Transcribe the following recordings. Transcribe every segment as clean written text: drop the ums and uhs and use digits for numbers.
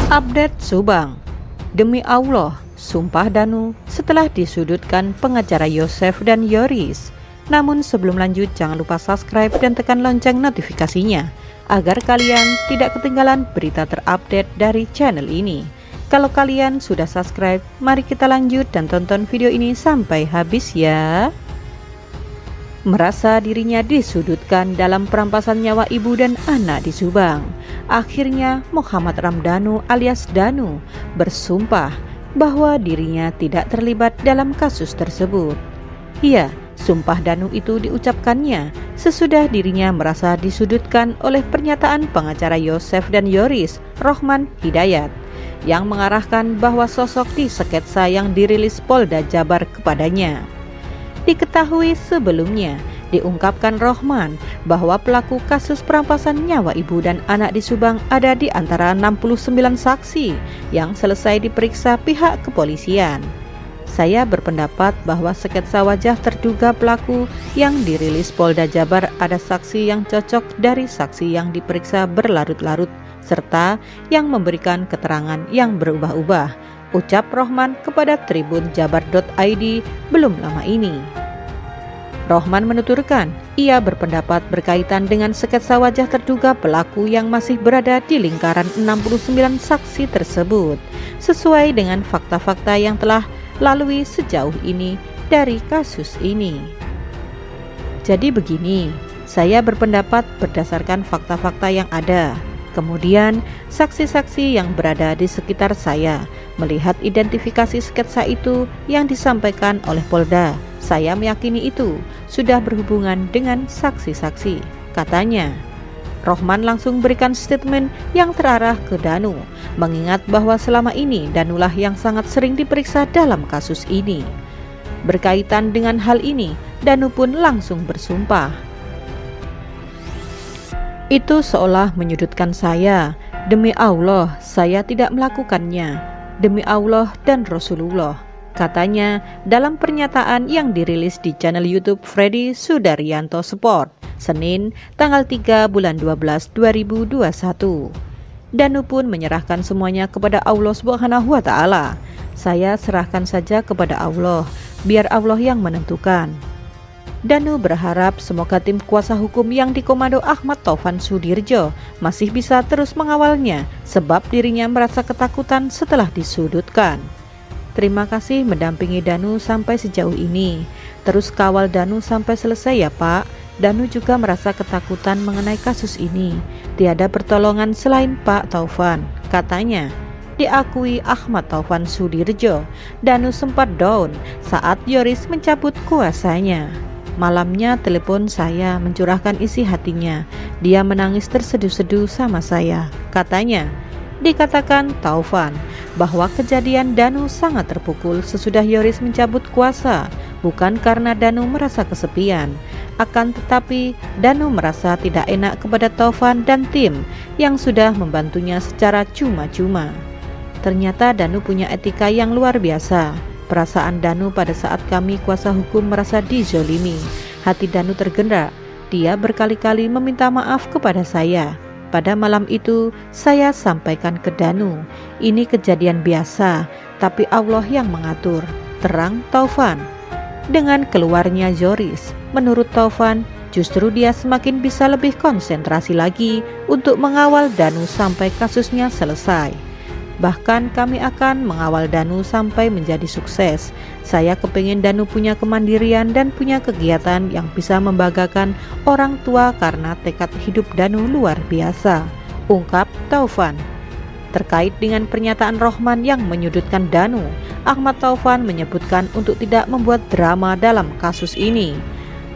Update Subang. Demi Allah, sumpah Danu setelah disudutkan pengacara Yosef dan Yoris. Namun sebelum lanjut, jangan lupa subscribe dan tekan lonceng notifikasinya agar kalian tidak ketinggalan berita terupdate dari channel ini. Kalau kalian sudah subscribe, mari kita lanjut dan tonton video ini sampai habis ya. Merasa dirinya disudutkan dalam perampasan nyawa ibu dan anak di Subang, akhirnya Muhammad Ramdhanu alias Danu bersumpah bahwa dirinya tidak terlibat dalam kasus tersebut. Iya, sumpah Danu itu diucapkannya sesudah dirinya merasa disudutkan oleh pernyataan pengacara Yosef dan Yoris Rohman Hidayat yang mengarahkan bahwa sosok di sketsa yang dirilis Polda Jabar kepadanya. Diketahui sebelumnya, diungkapkan Rohman bahwa pelaku kasus perampasan nyawa ibu dan anak di Subang ada di antara 69 saksi yang selesai diperiksa pihak kepolisian. Saya berpendapat bahwa sketsa wajah terduga pelaku yang dirilis Polda Jabar ada saksi yang cocok dari saksi yang diperiksa berlarut-larut serta yang memberikan keterangan yang berubah-ubah, ucap Rohman kepada Tribun Jabar.id belum lama ini. Rohman menuturkan, ia berpendapat berkaitan dengan sketsa wajah terduga pelaku yang masih berada di lingkaran 69 saksi tersebut, sesuai dengan fakta-fakta yang telah lalui sejauh ini dari kasus ini. Jadi begini, saya berpendapat berdasarkan fakta-fakta yang ada. Kemudian, saksi-saksi yang berada di sekitar saya melihat identifikasi sketsa itu yang disampaikan oleh Polda. Saya meyakini itu sudah berhubungan dengan saksi-saksi, katanya. Rohman langsung berikan statement yang terarah ke Danu, mengingat bahwa selama ini Danulah yang sangat sering diperiksa dalam kasus ini. Berkaitan dengan hal ini, Danu pun langsung bersumpah. Itu seolah menyudutkan saya. Demi Allah, saya tidak melakukannya. Demi Allah dan Rasulullah, katanya dalam pernyataan yang dirilis di channel YouTube Freddy Sudaryanto Sport, Senin, tanggal 3 bulan 12, 2021. Danu pun menyerahkan semuanya kepada Allah Subhanahu wa Ta'ala. Saya serahkan saja kepada Allah, biar Allah yang menentukan. Danu berharap semoga tim kuasa hukum yang dikomando Ahmad Taufan Sudirjo masih bisa terus mengawalnya, sebab dirinya merasa ketakutan setelah disudutkan. Terima kasih mendampingi Danu sampai sejauh ini. Terus kawal Danu sampai selesai ya Pak. Danu juga merasa ketakutan mengenai kasus ini. Tiada pertolongan selain Pak Taufan, katanya. Diakui Ahmad Taufan Sudirjo, Danu sempat down saat Yoris mencabut kuasanya. Malamnya telepon saya mencurahkan isi hatinya. Dia menangis terseduh-seduh sama saya, katanya. Dikatakan Taufan bahwa kejadian Danu sangat terpukul sesudah Yoris mencabut kuasa, bukan karena Danu merasa kesepian. Akan tetapi Danu merasa tidak enak kepada Taufan dan tim yang sudah membantunya secara cuma-cuma. Ternyata Danu punya etika yang luar biasa. Perasaan Danu pada saat kami kuasa hukum merasa dizolimi. Hati Danu tergerak. Dia berkali-kali meminta maaf kepada saya. Pada malam itu, saya sampaikan ke Danu, ini kejadian biasa, tapi Allah yang mengatur, terang Taufan. Dengan keluarnya Yoris, menurut Taufan, justru dia semakin bisa lebih konsentrasi lagi untuk mengawal Danu sampai kasusnya selesai. Bahkan kami akan mengawal Danu sampai menjadi sukses. Saya kepingin Danu punya kemandirian dan punya kegiatan yang bisa membanggakan orang tua karena tekad hidup Danu luar biasa, ungkap Taufan. Terkait dengan pernyataan Rohman yang menyudutkan Danu, Ahmad Taufan menyebutkan untuk tidak membuat drama dalam kasus ini.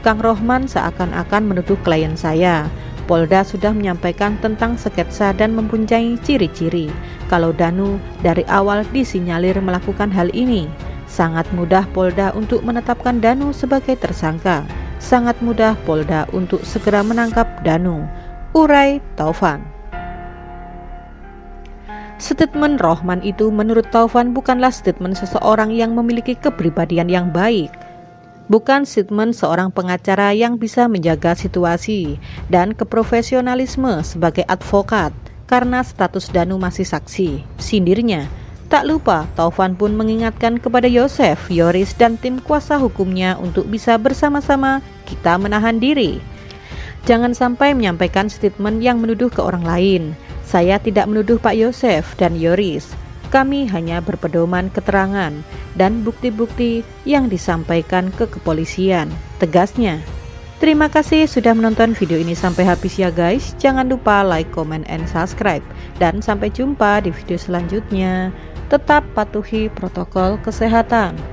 Kang Rohman seakan-akan menuduh klien saya. Polda sudah menyampaikan tentang sketsa dan mempunyai ciri-ciri. Kalau Danu dari awal disinyalir melakukan hal ini, sangat mudah Polda untuk menetapkan Danu sebagai tersangka. Sangat mudah Polda untuk segera menangkap Danu, urai Taufan. Statement Rohman itu menurut Taufan bukanlah statement seseorang yang memiliki kepribadian yang baik. bukan statement seorang pengacara yang bisa menjaga situasi dan keprofesionalisme sebagai advokat. karena status Danu masih saksi, sindirnya. Tak lupa, Taufan pun mengingatkan kepada Yosef, Yoris, dan tim kuasa hukumnya untuk bisa bersama-sama kita menahan diri. Jangan sampai menyampaikan statement yang menuduh ke orang lain. Saya tidak menuduh Pak Yosef dan Yoris. Kami hanya berpedoman keterangan dan bukti-bukti yang disampaikan ke kepolisian, tegasnya. Terima kasih sudah menonton video ini sampai habis ya guys. Jangan lupa like, comment, and subscribe. Dan sampai jumpa di video selanjutnya. Tetap patuhi protokol kesehatan.